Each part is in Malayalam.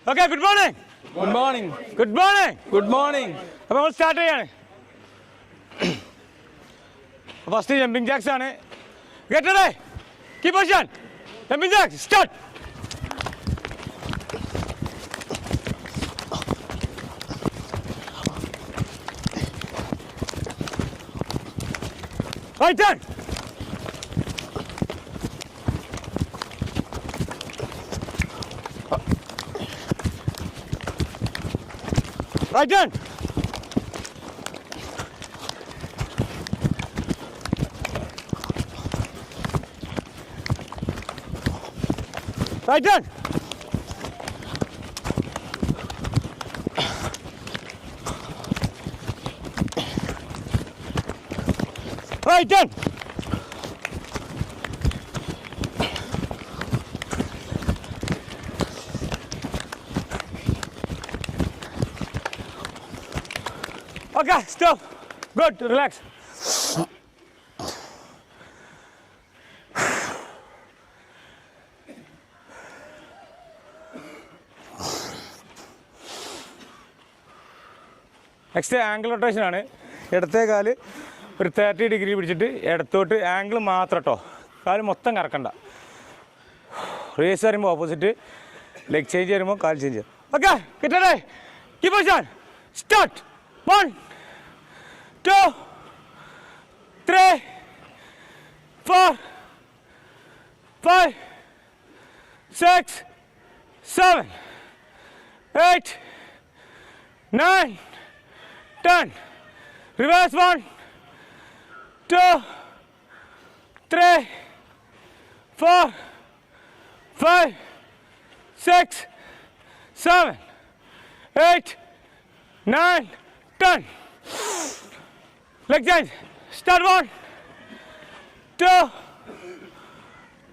Okay, good morning. Good morning. Good morning. Good morning. അപ്പോൾ നമ്മൾ സ്റ്റാർട്ട് ചെയ്യാണ്. ഫസ്റ്റ് ജമ്പിങ് ജാക്സ് ആണ്. Get ready. Keep position. Jumping jacks. Start. Right turn. Right turn. Right turn. Right turn. Okay, stop. Good, relax. Next angle rotation ആണ്. ഇടത്തേ കാല് ഒരു 30 ഡിഗ്രി പിടിച്ചിട്ട് ഇടത്തോട്ട് ആംഗിൾ മാത്രം കേട്ടോ, കാല് മൊത്തം കറക്കണ്ട. റേസ് വരുമ്പോൾ ഓപ്പോസിറ്റ്, ലെഗ് ചേഞ്ച് വരുമ്പോൾ കാല് ചേഞ്ച് ചെയ്യും. ഓക്കെ, കിട്ടണേ. Keep position. Start. 1 2 3 4 5 6 7 8 9 10. Reverse. 1 2 3 4 5 6 7 8 9 10. Leg change. Start. 1 2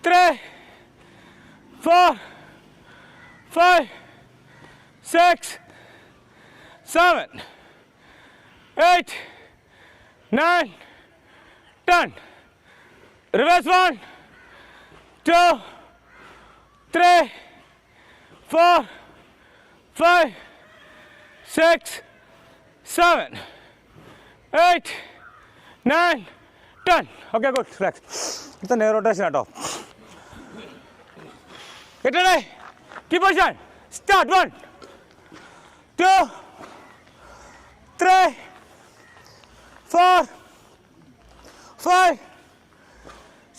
3 4 5 6 7 8 9 10. Reverse. 1 2 3 4 5 6 7 8 9 10. Okay, good. Relax. It's a near rotation at all. Get ready. Keep position. Start. 1 2 3 4 5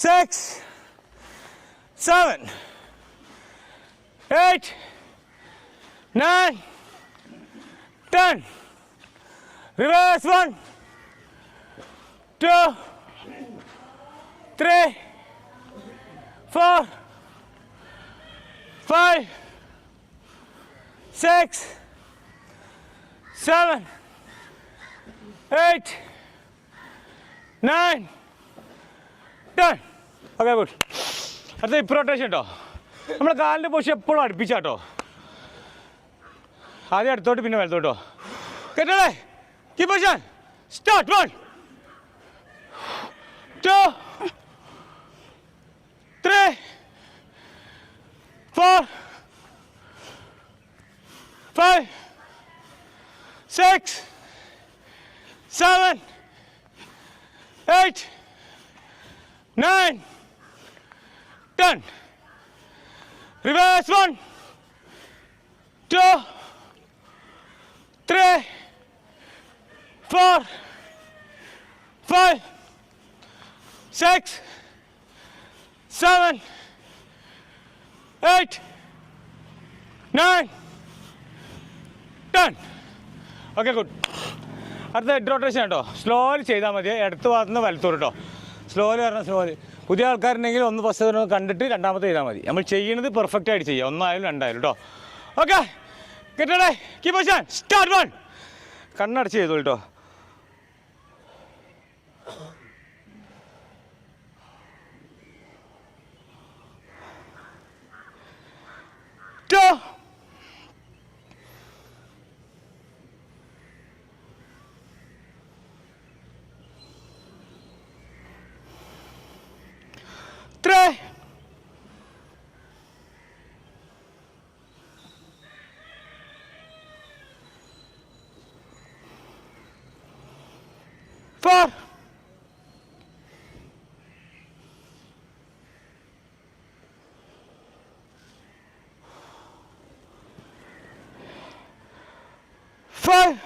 6 7 8 9 10. Reverse. 1 2 3 4 5 6 7 8 9 10. Okay, good. അടുത്ത ഹിപ്പ് റൊട്ടേഷൻ കേട്ടോ. നമ്മുടെ കാലിൻ്റെ പൊസിഷൻ എപ്പോഴും അടുപ്പിച്ചാട്ടോ. ആദ്യം അടുത്തോട്ട് പിന്നെ വലത്തോട്ടോ. കേട്ടോളേ. Keep position. Start. 1 2 3 4 5 6 7 8 9 10. Reverse. 1 2 3 4 5 6 7 8 9 10. Okay, good. അടുത്ത ഹെഡ് റൊട്ടേഷൻ കേട്ടോ. സ്ലോലി ചെയ്താൽ മതി. ഇടത്ത് ഭാഗത്തുനിന്ന് വലത്തോട്ട് കേട്ടോ. സ്ലോലി പറഞ്ഞാൽ സ്ലോലി. പുതിയ ആൾക്കാരുണ്ടെങ്കിൽ ഒന്ന് ഫസ്റ്റ് കണ്ടിട്ട് രണ്ടാമത്തെ ചെയ്താൽ മതി. നമ്മൾ ചെയ്യുന്നത് പെർഫെക്റ്റ് ആയിട്ട് ചെയ്യാം. ഒന്നായാലും രണ്ടായാലും കേട്ടോ. ഓക്കെ, കിട്ടണേ. Keep position. സ്റ്റാർട്ട്. 1. കണ്ണടച്ച് ചെയ്തോളൂ കേട്ടോ. 2 3 4 5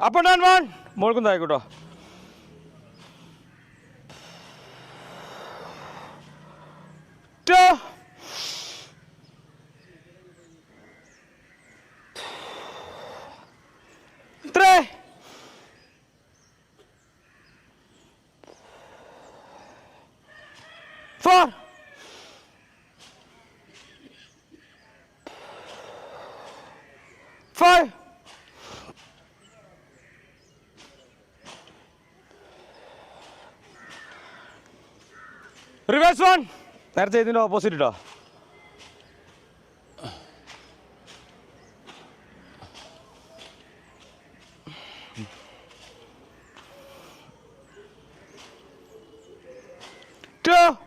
up and down 1 മോൾക്കും തായിക്കോട്ടോ 2 3 4 5 റിവേഴ്സ് 1 നേരത്തെ ഇതിൻ്റെ ഓപ്പോസിറ്റ് കേട്ടോ 2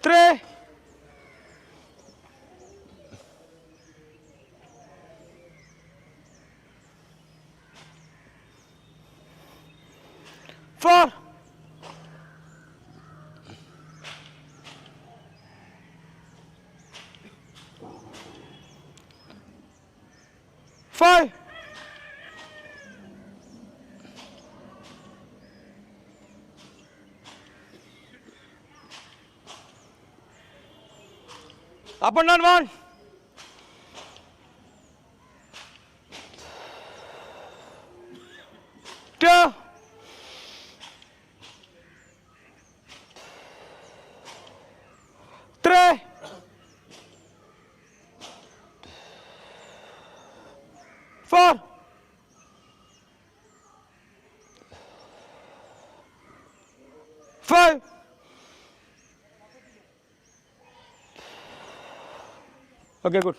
3 4 5 up and down 1 2 3 4 5 okay good.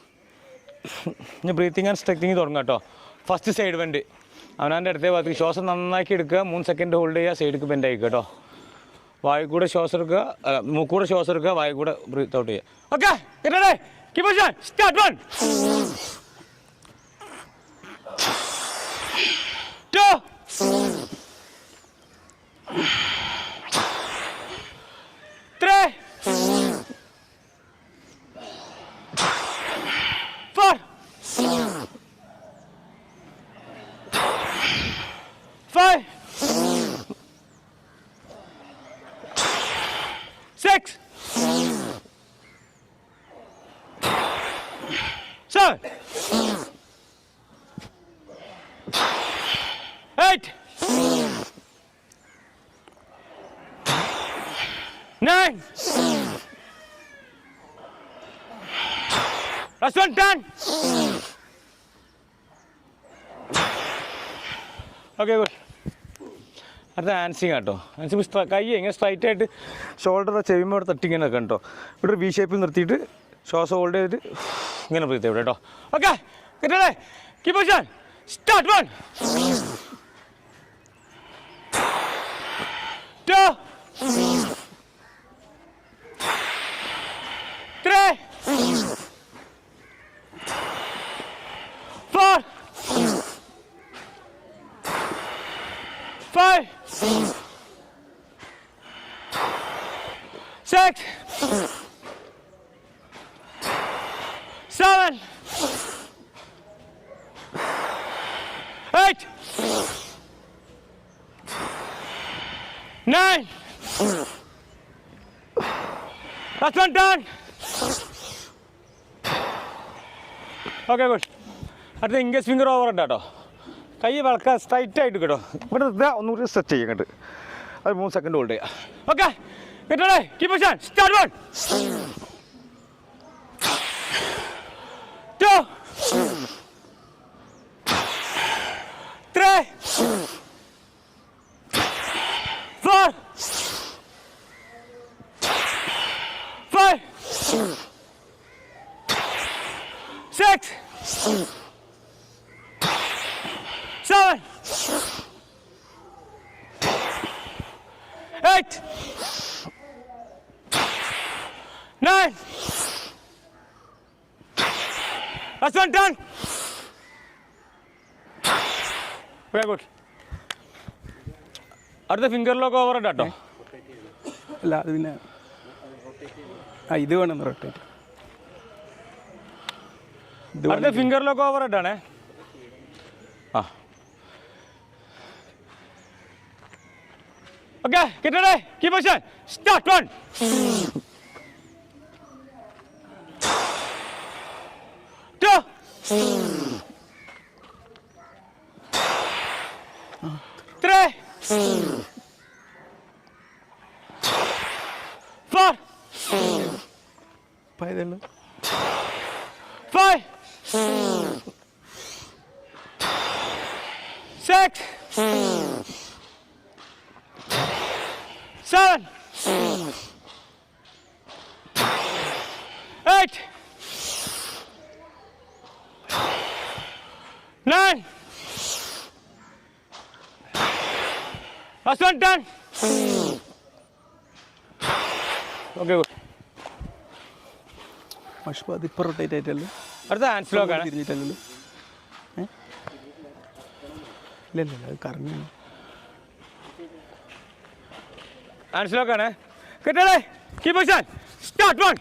ഇനി ബ്രീത്തിങ് ആൻഡ് സ്ട്രെച്ചിങ് തുടങ്ങാം കേട്ടോ. ഫസ്റ്റ് സൈഡ് ബെൻഡ് അവനാൻ്റെ അടുത്തേ ഭാഗത്തേക്ക് ശ്വാസം നന്നാക്കി എടുക്കുക. 3 സെക്കൻഡ് ഹോൾഡ് ചെയ്യുക. സൈഡിലേക്ക് ബെൻഡ് ആയിക്കുക കേട്ടോ. വായു കൂടെ ശ്വാസം എടുക്കുക, മൂക്കൂടെ ശ്വാസം എടുക്കുക, വായു കൂടെ ബ്രീത്ത് ഔട്ട് ചെയ്യുക. Okay keep position start 1 2 3 4 5 6 7 8 9 last one 10 okay good. അടുത്ത ഹാൻസിങ് കേട്ടോ. ഹാൻസിങ് കൈ ഇങ്ങനെ സ്ട്രൈറ്റ് ആയിട്ട് ഷോൾഡർ ചെവിമോട് തട്ടി ഇങ്ങനെ വെക്കണം കേട്ടോ. ഇവിടെ ഒരു വി ഷേപ്പിൽ നിർത്തിയിട്ട് ശ്വാസം ഹോൾഡ് ചെയ്തിട്ട് ഇങ്ങനെ ബ്രീത്ത് ഇവിടെ കേട്ടോ. ഓക്കെ കിട്ടണേ keep position start 1 2 3 4 5 6 7 8 9 last one done. Okay good. അടുത്ത ഇംഗ്ലീഷ് ഫിംഗർ ഓവർ ഉണ്ട് കേട്ടോ. കൈ വളക്കാൻ സ്ട്രൈറ്റ് ആയിട്ട് കേട്ടോ. ഇവിടെ ഒന്നുകൂടി സ്ട്രെച്ച് ചെയ്യാം കേട്ടോ. അത് 3 സെക്കൻഡ് ഹോൾഡ് ചെയ്യാം. ഓക്കെ കേട്ടോളേ keep position start 1 2 3 4 5 6 9. Last one, done. Very good. അടുത്ത ഫിംഗറിലൊക്കെ ഓവർ ഇട്ടോ. അല്ല അത് പിന്നെ ഇത് വേണം റൊട്ടേറ്റ്. അടുത്ത ഫിംഗറിലൊക്കെ ഓവർ ഇട്ടാണേ. ആ ഓക്കെ കിട്ടണേ. Keep position. Start. 1 2 3 4 പൈതല്ല 5 6 7 8 9. Last one, done. Okay, good. പക്ഷേ അതിപ്പോൾ റൊട്ടേറ്റ് ആയിട്ടല്ലേ അടുത്ത ഹാൻഡ് സ്ലോക്ക് ആണ്. തിരിഞ്ഞിട്ടല്ലോ. ഇല്ല ഇല്ല അത് കറങ്ങി. ഹാൻഡ് സ്ലോക്ക് ആണ്. കിട്ടണേ. Keep position. Start. 1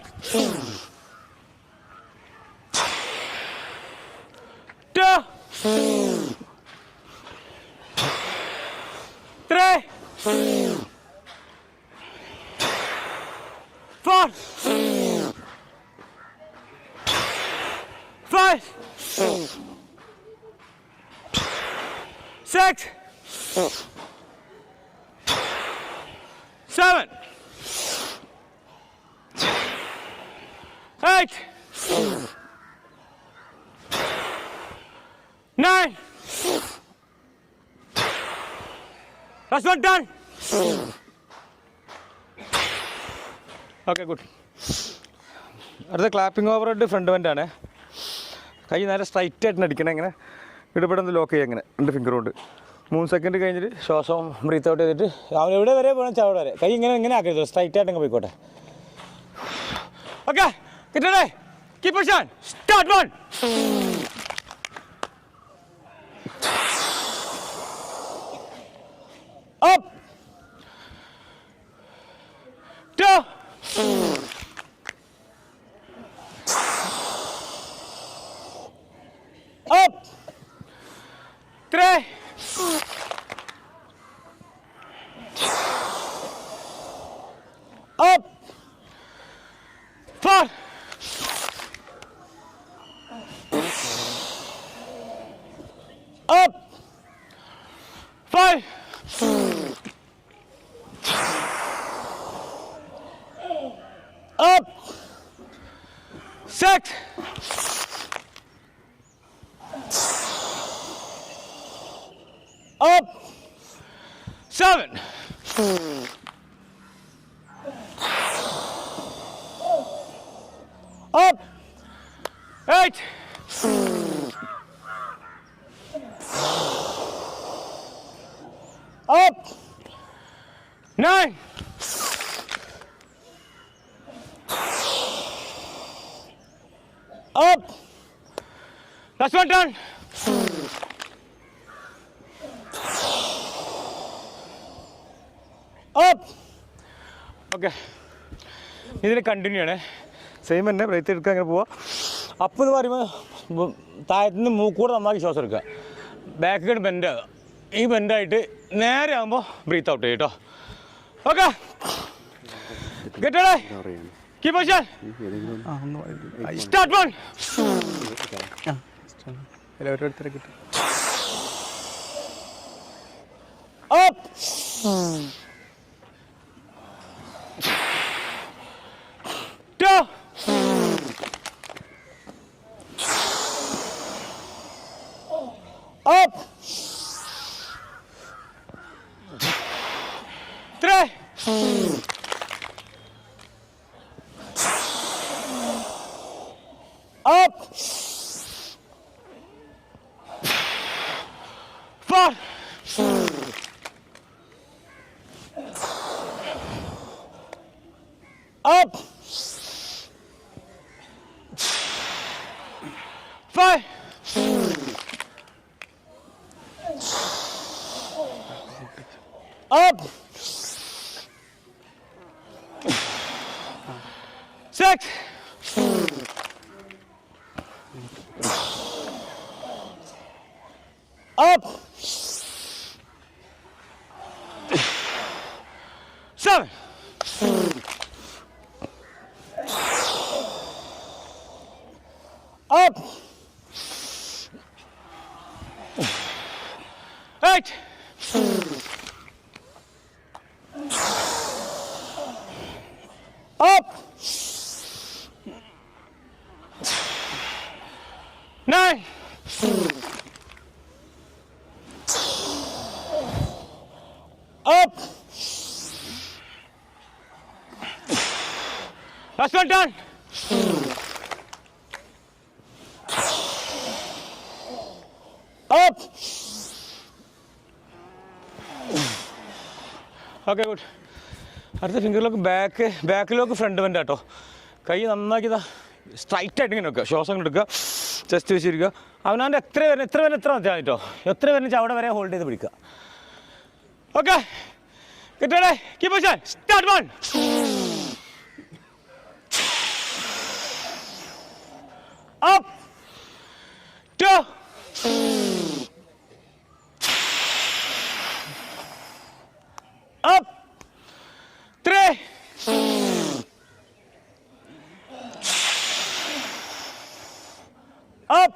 2 3 4 5 6 7 8 9. Last one, done. Okay, good. അടുത്ത ക്ലാപ്പിംഗ് ഓവർ ആയിട്ട് ഫ്രണ്ട് ബെൻഡ് ആണ്. കൈ നേരെ സ്ട്രൈറ്റ് ആയിട്ട് അടിക്കണം. ഇങ്ങനെ ഇടപെടുന്ന ലോക്ക് ചെയ്യുക. ഇങ്ങനെ 2 ഫിംഗർ കൊണ്ട് 3 സെക്കൻഡ് കഴിഞ്ഞിട്ട് ശ്വാസം ബ്രീത്ത് ഔട്ട് ചെയ്തിട്ട് അവൻ എവിടെ വരെ പോകണം ചവിടെ വരെ കൈ ഇങ്ങനെ ആക്കരുത്. സ്ട്രൈറ്റ് ആയിട്ട് അങ്ങ് പോയിക്കോട്ടെ. ഓക്കെ കിട്ടണേ. Keep position. Start. 1 up 2 up 3 up 4 up 5 up 6 up 7 up 8 up 9 up. Last one, done. Up. Okay ഇതിന് കണ്ടിന്യൂ ആണ്. സെയിം തന്നെ ബ്രേത്ത് എടുക്കുക. അങ്ങനെ പോവുക. അപ്പ് എന്ന് പറയുമ്പോൾ താഴത്തുനിന്ന് മൂക്കൂടെ നന്നാക്കി ശ്വാസം എടുക്കുക. ബാക്ക് ബെൻഡ് ആകുക. ഈ ബെൻഡായിട്ട് നേരെ ആകുമ്പോൾ ബ്രീത്ത് ഔട്ട് ചെയ്യും കേട്ടോ. ഓക്കെ കിട്ടണേ. Keep position. സ്റ്റാർട്ട്. 1 ഓരോരുത്തരെ കിട്ടും. up 2 up 3 up 4 up 6. Up. 7. Up. 8. Up. 9. Up. Last one done. Up. Okay good. അടുത്ത ഫിംഗറിലേക്ക് ബാക്കിലേക്ക് ഫ്രണ്ട് വെൻ്റ് കേട്ടോ. കൈ നന്നാക്കിയതാ സ്ട്രൈറ്റ് ആയിട്ട് ഇങ്ങനെ വെക്കുക. ശ്വാസം എടുക്കുക, ചെസ്റ്റ് വെച്ചിരിക്കുക. അവനാൻ്റെ എത്ര മതിയാ കേട്ടോ. എത്ര വരുന്ന അവിടെ വരെ ഹോൾഡ് ചെയ്ത് പിടിക്കുക. ഓക്കെ കിട്ടേ. Keep position. Start 1. Up. 2. Up. 3. Up.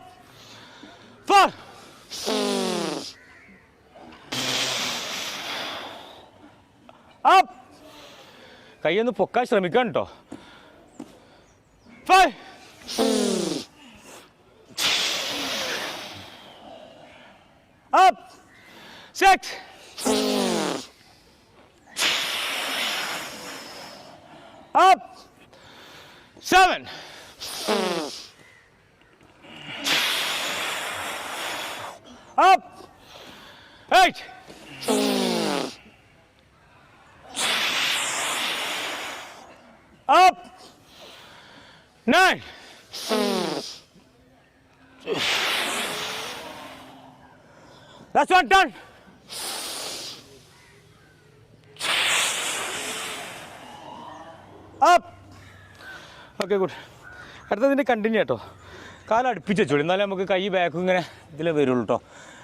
4. Up. കൈയൊന്ന് പൊക്കാൻ ശ്രമിക്കാൻ കേട്ടോ. 5. Up. 6. Up. 7. Up. 8. Up. 9. That's one done. Up. Okay good. അടുത്തതിൻ്റെ കണ്ടിന്യൂ കേട്ടോ. കാലം അടുപ്പിച്ച് വെച്ചോളൂ, എന്നാലും നമുക്ക് കൈ ബാക്കും ഇങ്ങനെ ഇതിൽ വരുള്ളൂ കേട്ടോ.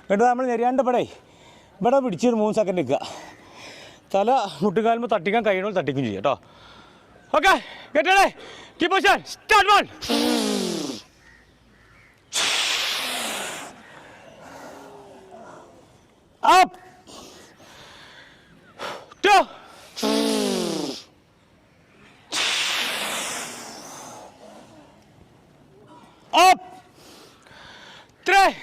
എന്നിട്ട് നമ്മൾ നെരിയാണ്ട് ഇവിടെ പിടിച്ചൊരു 3 സെക്കൻഡ് നിൽക്കുക. തല മുട്ടുകാലുമ്പോൾ തട്ടിക്കാൻ കഴിയണോ തട്ടിക്കും ചെയ്യാം കേട്ടോ. ഓക്കെ കേട്ടേ. Keep position. Start 1. Up. 2. Up. 3.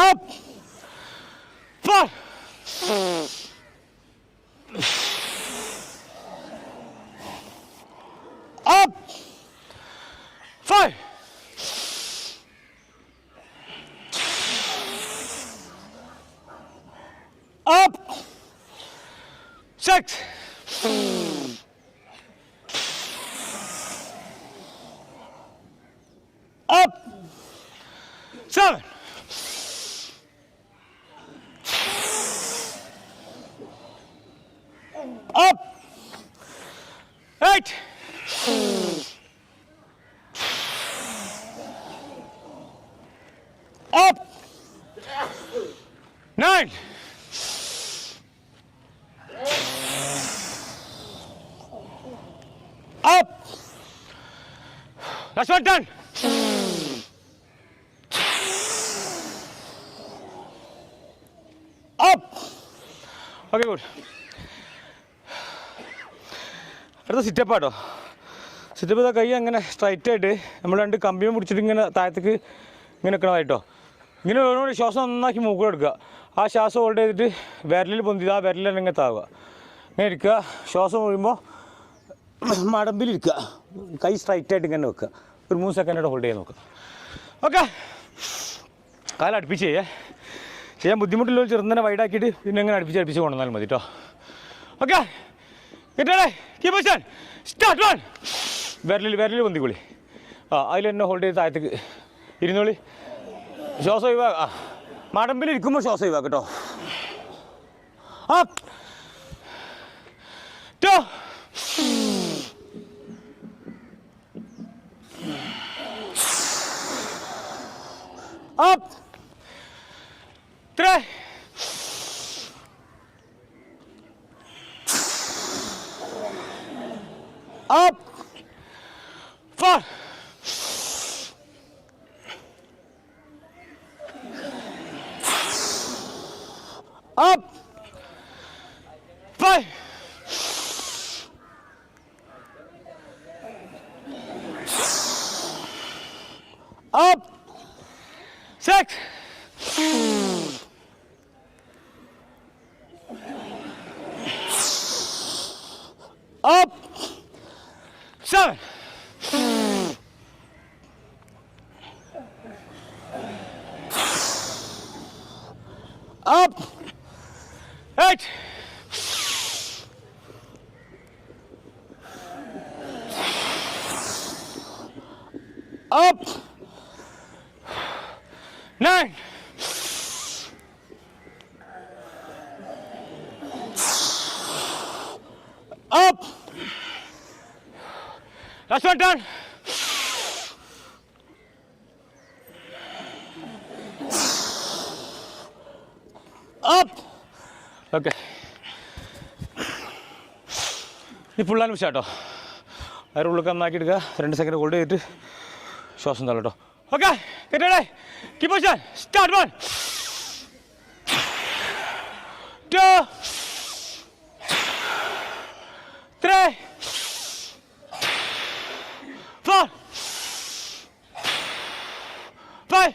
Up. 4. Up. 5. Up. 6. Up. 7. Up. 8. Up. 9. Up. Last one done. Up. Okay, good. അടുത്ത സിറ്റപ്പ് ആട്ടോ. സിറ്റപ്പ് ചെയ്താൽ കൈ അങ്ങനെ സ്ട്രൈറ്റ് ആയിട്ട് നമ്മൾ 2 കമ്പിയും പിടിച്ചിട്ട് ഇങ്ങനെ താഴത്തേക്ക് ഇങ്ങനെ നിൽക്കണമായിട്ടോ. ഇങ്ങനെ ഓരോട് ശ്വാസം നന്നാക്കി മൂക്കിലെടുക്കുക. ആ ശ്വാസം ഹോൾഡ് ചെയ്തിട്ട് വിരലിൽ പൊന്തിയത് ആ വിരലിൽ ഇങ്ങനെ താവുക. ഇങ്ങനെ ഇരിക്കുക. ശ്വാസം ഒഴിയുമ്പോൾ മടമ്പിലിരിക്കുക. കൈ സ്ട്രൈറ്റ് ആയിട്ട് ഇങ്ങനെ വെക്കുക. ഒരു 3 സെക്കൻഡോടെ ഹോൾഡ് ചെയ്യാൻ നോക്കുക. ഓക്കെ കാലം അടുപ്പിച്ച് ചെയ്യാൻ ബുദ്ധിമുട്ടുള്ള ചെറുതന്നെ വൈഡാക്കിയിട്ട് പിന്നെ ഇങ്ങനെ അടുപ്പിച്ച് കൊണ്ടുവന്നാൽ മതി കേട്ടോ. ഓക്കെ കിട്ടേ. Keep position. സ്റ്റാർട്ട് 1. വിരലിൽ പൊന്തിക്കോളി. അതിൽ തന്നെ ഹോൾഡ് ചെയ്ത് താഴത്തേക്ക് ഇരുന്നോളി. ശ്വാസം ഒഴിവാക്കുക. മടമ്പിലിരിക്കുമ്പോൾ ശ്വാസം ഒഴിവാക്കുക കേട്ടോ. Up. 2. Up. 3. Up. 4. Up. 5. Up. 6. Up. 7. Up. 8. Up. 9. Up. Last one done. Up. Okay. ഈ പുള്ളാൻ വിഷാട്ടോ അതിനുള്ളിൽ നന്നാക്കി എടുക്കുക 2 സെക്കൻഡ് ഹോൾഡ് ചെയ്തിട്ട് ശ്വാസം തള്ളട്ടോ ഓക്കെ കേട്ടേ keep position start 1 2 3 4 5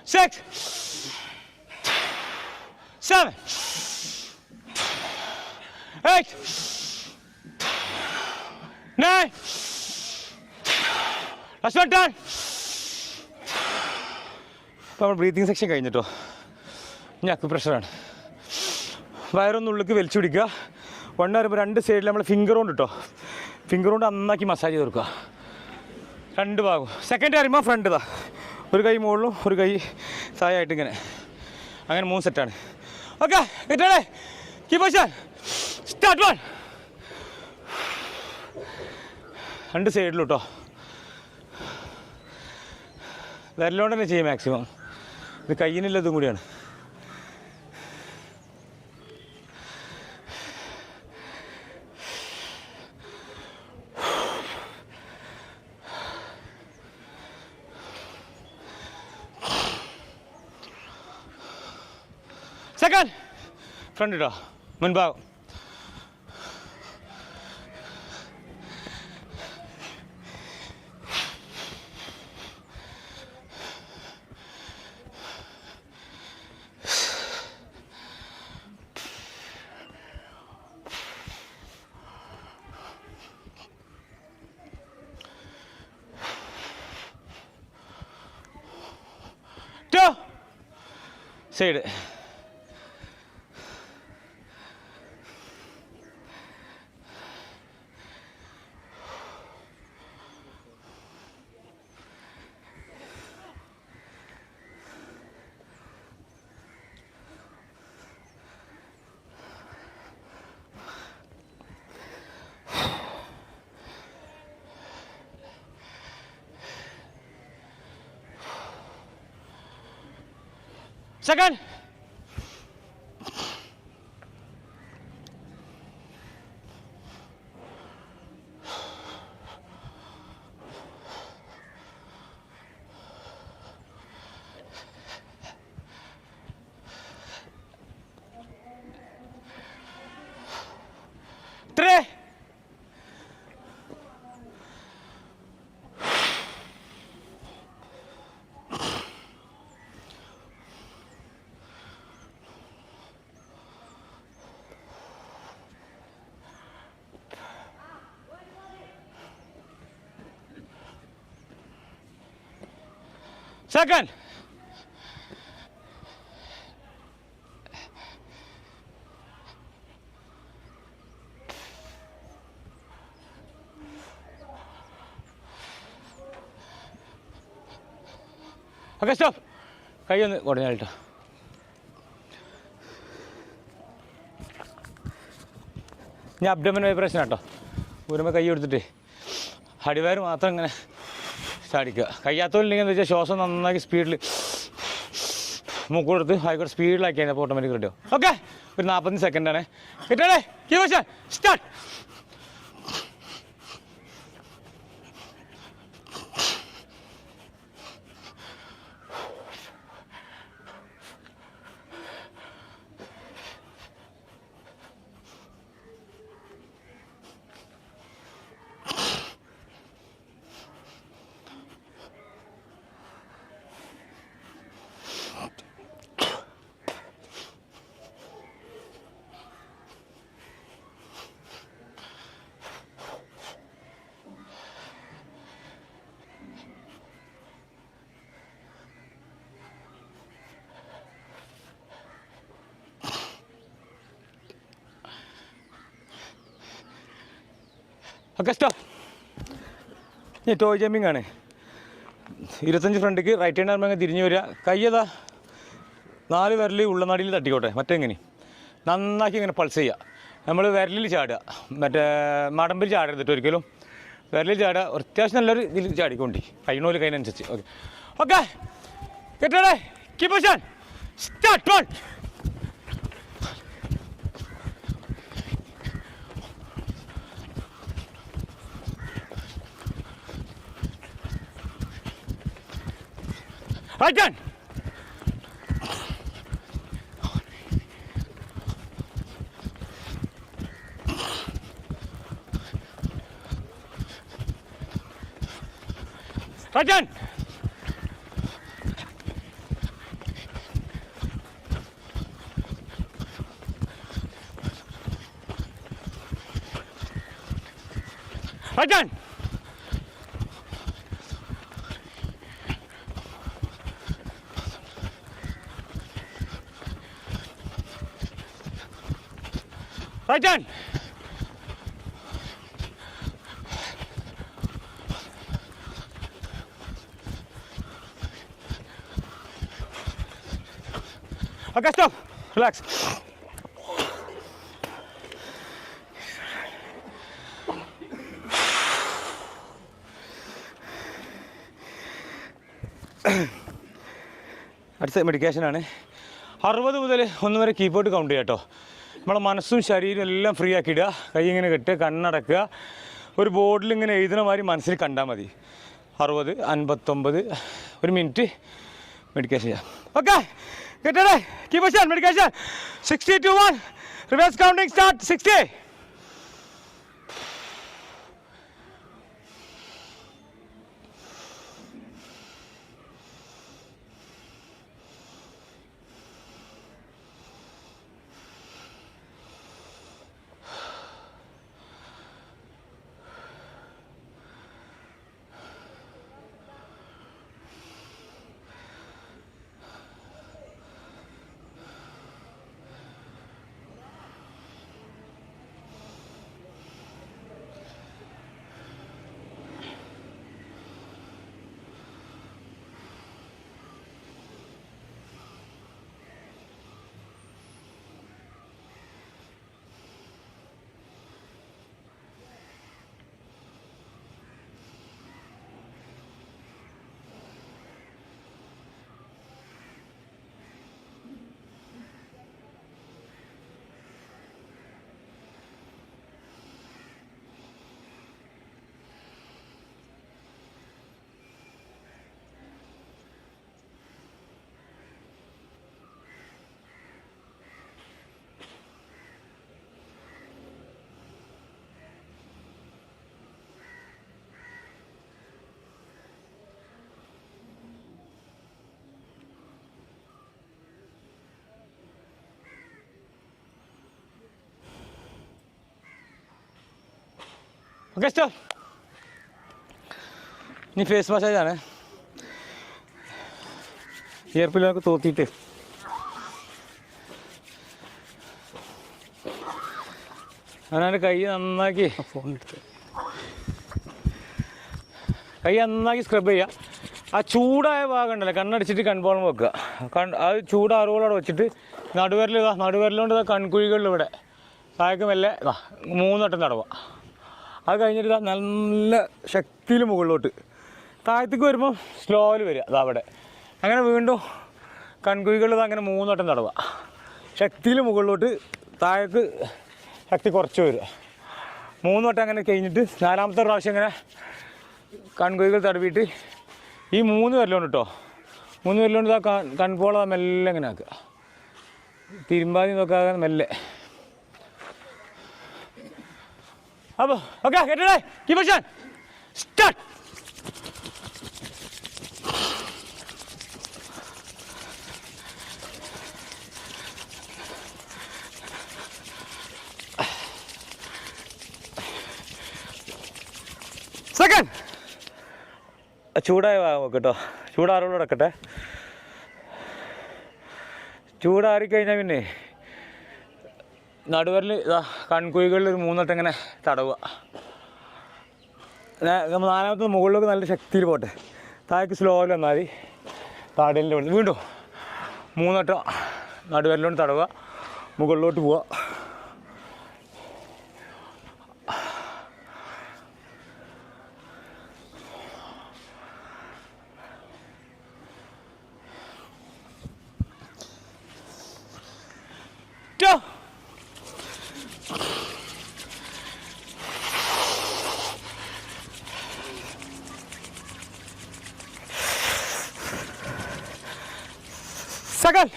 6 7 8 9 Last one done. ഇപ്പോൾ നമ്മൾ ബ്രീത്തിങ് സെക്ഷൻ കഴിഞ്ഞിട്ടോ ഇനി അക്യുപ്രഷറാണ് വയറൊന്നുള്ളിലേക്ക് വലിച്ചു പിടിക്കുക 1 വരുമ്പോൾ 2 സൈഡിൽ നമ്മൾ ഫിംഗർ കൊണ്ട് കേട്ടോ ഫിംഗർ കൊണ്ട് നന്നാക്കി മസാജ് ചെയ്ത് കൊടുക്കുക 2 ഭാഗം സെക്കൻഡ് അറിയുമ്പോൾ ഫ്രണ്ട് ഇതാ ഒരു കൈ മുകളിലും ഒരു കൈ താഴായിട്ട് ഇങ്ങനെ അങ്ങനെ 3 സെറ്റാണ് ഓക്കെ കിട്ടണേ കീപ് പൊസിഷൻ സ്റ്റാർട്ട് 1 2 സൈഡിലും കേട്ടോ വിരലോണ്ട് തന്നെ ചെയ്യും മാക്സിമം ഇത് കയ്യിനുള്ളതും കൂടിയാണ് സെക്കൻഡ് ഫ്രണ്ട് കേട്ടോ മുൻഭാഗം side Second. Three. Second. Okay, stop. കൈ ഒന്ന് കുടഞ്ഞാട്ടോ ഞാൻ അബ്ഡോമിൻ വൈബ്രേഷൻ കേട്ടോ. ഊരുമ്പോൾ കൈ എടുത്തിട്ട് അടിവയർ മാത്രം ഇങ്ങനെ ചാടിക്കുക. കഴിയാത്തതില്ലെങ്കിൽ എന്താ വെച്ചാൽ ശ്വാസം നന്നാക്കി സ്പീഡിൽ മൂക്കൂടെടുത്ത് ആയിക്കോട്ടെ സ്പീഡിലാക്കി കഴിഞ്ഞാൽ ഓട്ടോമാറ്റിക് റെഡിയോ. ഓക്കെ, ഒരു 45 സെക്കൻഡാണ്. കിട്ടണേ സ്റ്റാർട്ട്. Okay stop. ഈ ടോയ് ജമ്പിങ് ആണ്. 25 ഫ്രണ്ടിക്ക് റൈറ്റ് ഹാൻഡ് ആകുമ്പോൾ തിരിഞ്ഞ് വരിക. കയ്യതാ 4 വിരൽ ഉള്ളനാടിയിൽ തട്ടിക്കോട്ടെ. മറ്റെങ്ങനെ നന്നാക്കി ഇങ്ങനെ പൾസ് ചെയ്യുക. നമ്മൾ വിരലിൽ ചാടുക, മറ്റേ മടമ്പിൽ ചാടരുതിട്ട് ഒരിക്കലും. വിരലിൽ ചാടുക, അത്യാവശ്യം നല്ലൊരു ഇതിൽ ചാടിക്കൊണ്ടി കഴിയണോല് കയ്യിനനുസരിച്ച്. ഓക്കെ ഓക്കെ കേട്ടോടെ keep position start. 1 right hand. Right hand. Right hand. Right hand. Okay, stop. Relax. അടുത്ത മെഡിക്കേഷനാണ്. 60 മുതൽ 1 വരെ കീബോർഡ് കൗണ്ട് ചെയ്യാം കേട്ടോ. നമ്മളെ മനസ്സും ശരീരം എല്ലാം ഫ്രീ ആക്കി ഇടുക. കൈ ഇങ്ങനെ കെട്ടുക, കണ്ണടക്കുക. ഒരു ബോർഡിൽ ഇങ്ങനെ എഴുതുന്ന മാതിരി മനസ്സിൽ കണ്ടാൽ മതി. 60, 59, 1 മിനിറ്റ് മെഡിക്കേഷൻ ചെയ്യാം. ഓക്കെ കേട്ടേ keep position meditation. 60 to 1 reverse counting start. 60. Okay stop. ഇനി ഫേസ് മസാജാണ്. ഇയർപ്പിലൊക്കെ തോത്തിയിട്ട് അങ്ങനെ കൈ നന്നാക്കി സ്ക്രബ് ചെയ്യുക. ആ ചൂടായ ഭാഗം ഉണ്ടല്ലോ കണ്ണടിച്ചിട്ട് കൺപോളം വെക്കുക. അത് ചൂടാറുകളോടെ വെച്ചിട്ട് നടുവിരലുകൊണ്ട് കൺകുഴികളിൽ ഇവിടെ താഴേക്ക് മെല്ലെ 3 വട്ടം തടവുക. അത് കഴിഞ്ഞിട്ട് നല്ല ശക്തിയിൽ മുകളിലോട്ട് താഴത്തേക്ക് വരുമ്പോൾ സ്ലോയിൽ വരിക അവിടെ. അങ്ങനെ വീണ്ടും കൺകുഴികളിൽ അങ്ങനെ 3 വട്ടം തടവുക. ശക്തിയിൽ മുകളിലോട്ട് താഴേക്ക് ശക്തി കുറച്ച് വരിക. 3 വട്ടം അങ്ങനെ കഴിഞ്ഞിട്ട് 4ാമത്തെ പ്രാവശ്യം ഇങ്ങനെ കൺകുഴികൾ തടവിയിട്ട് ഈ 3 വിരലുകൊണ്ട് കേട്ടോ 3 വിരലുകൊണ്ട് കൺപോള മെല്ലെ ഇങ്ങനെ ആക്കുക. തിരുമ്പാതി നോക്കാതെ മെല്ലെ. അപ്പോൾ ഓക്കെ കേട്ടേ കീപ് പൊസിഷൻ സ്റ്റാർട്ട്. സെക്കൻഡ് ചൂടായ കേട്ടോ, ചൂടാറോട് കിടക്കട്ടെ. ചൂടാറിക്കഴിഞ്ഞാൽ പിന്നെ നടുവരൽ കൺകുഴികളിൽ ഒരു 3 വട്ടം ഇങ്ങനെ തടവുക. 4ാമത്തെ മുകളിലേക്ക് നല്ല ശക്തിയിൽ പോട്ടെ. താഴേക്ക് സ്ലോയിൽ വന്നാൽ മതി. താടലിൻ്റെ ഉള്ളിൽ വീണ്ടും 3 വട്ടം നടുവരലോട്ട് തടവുക. മുകളിലോട്ട് പോവുക. Second.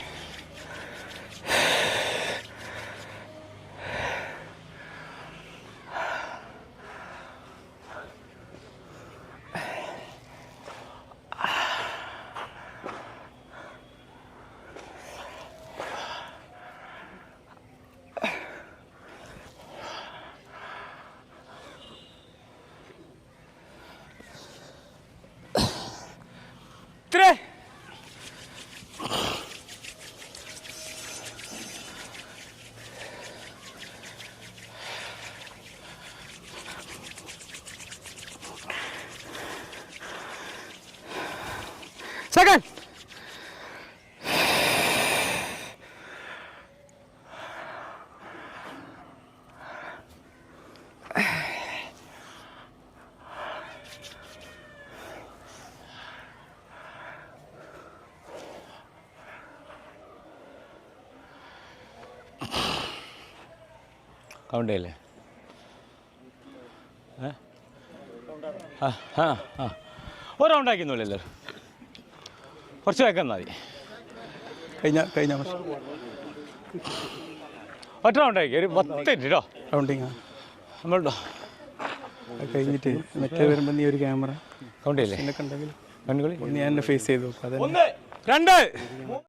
Three. Second. കൗണ്ട് ചെയ്യല്ലേ? ഒരു റൗണ്ട് ആക്കിയൊന്നുമില്ലല്ലോ, കുറച്ച് വേഗം മതി. കഴിഞ്ഞ വർഷം ഒറ്റ റൗണ്ട് ആക്കി ഒരു 10 മിനിറ്റ് കേട്ടോ റൗണ്ടിങ് നമ്മളുണ്ടോ കഴിഞ്ഞിട്ട് മറ്റേ വരുമ്പോൾ നീ ഒരു ക്യാമറ കൗണ്ട് ചെയ്യല്ലേ? എന്നൊക്കെ ഉണ്ടെങ്കിൽ കണ്ണുകളി ഞാൻ ഫേസ് ചെയ്തു. 1 2